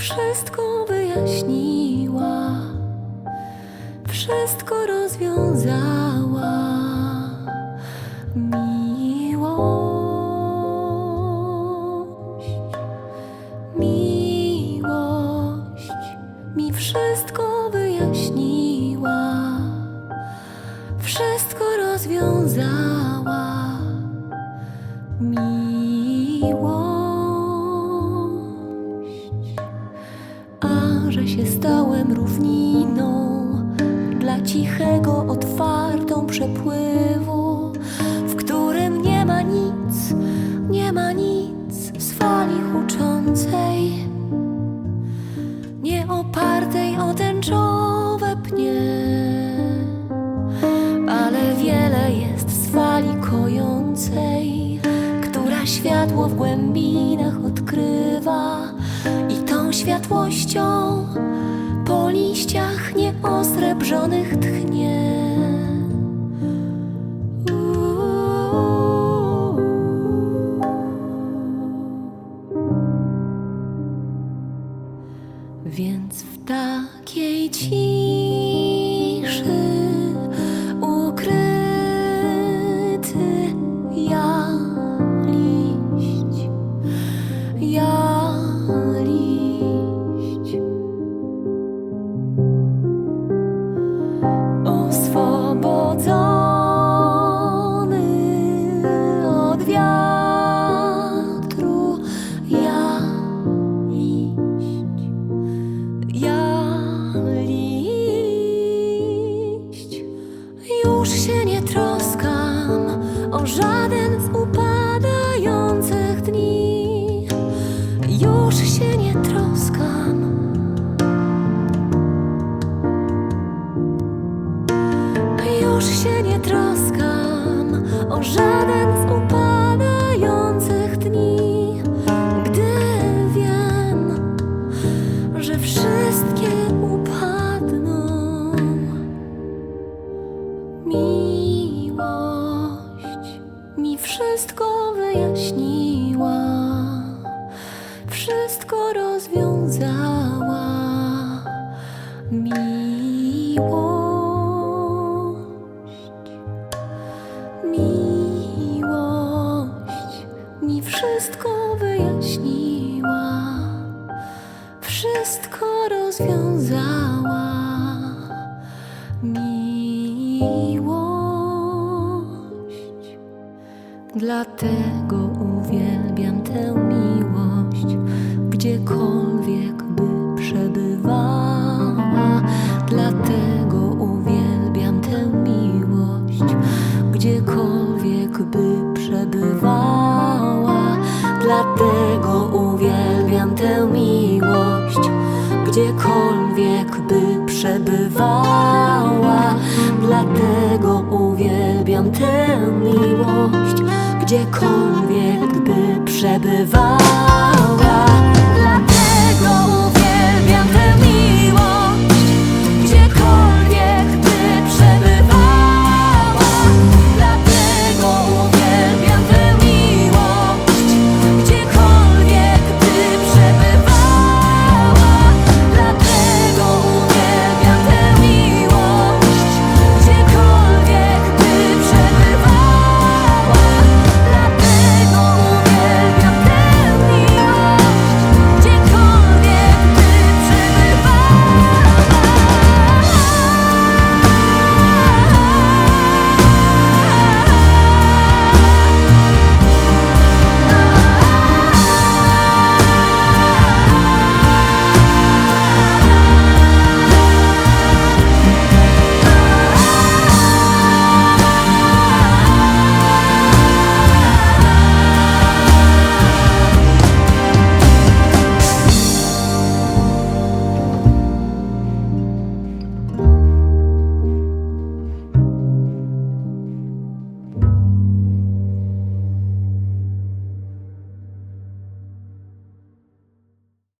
wszystko wyjaśniła, wszystko rozwiązała. Miłość mi wszystko wyjaśniła, wszystko rozwiązała. A że się stałem równiną dla cichego, otwartą przepływu, w którym nie ma nic, nie ma nic z fali huczącej, nie opartej o tęczowe pnie, ale wiele jest z fali kojącej, która światło w głębinach odkrywa i tą światłością po liściach nieosrebrzonych tchnie. Więc w takiej ciszy ukryty ja liść, oswobodzony od wiatru ja liść. Już się nie troskam o żaden z upadających dni, już się nie troskam. Już się nie troskam o żaden z upadających dni, gdy wiem, że wszystkie upadną. Miłość mi wszystko wyjaśniła, wszystko rozwiązała. Miłość mi wszystko wyjaśniła, wszystko rozwiązała. Miłość, dlatego uwielbiam tę miłość, gdziekolwiek by przebywała. Dlatego uwielbiam tę miłość, gdziekolwiek by przebywała. Dlatego uwielbiam tę miłość, gdziekolwiek by przebywała. Dlatego uwielbiam tę miłość, gdziekolwiek by przebywała.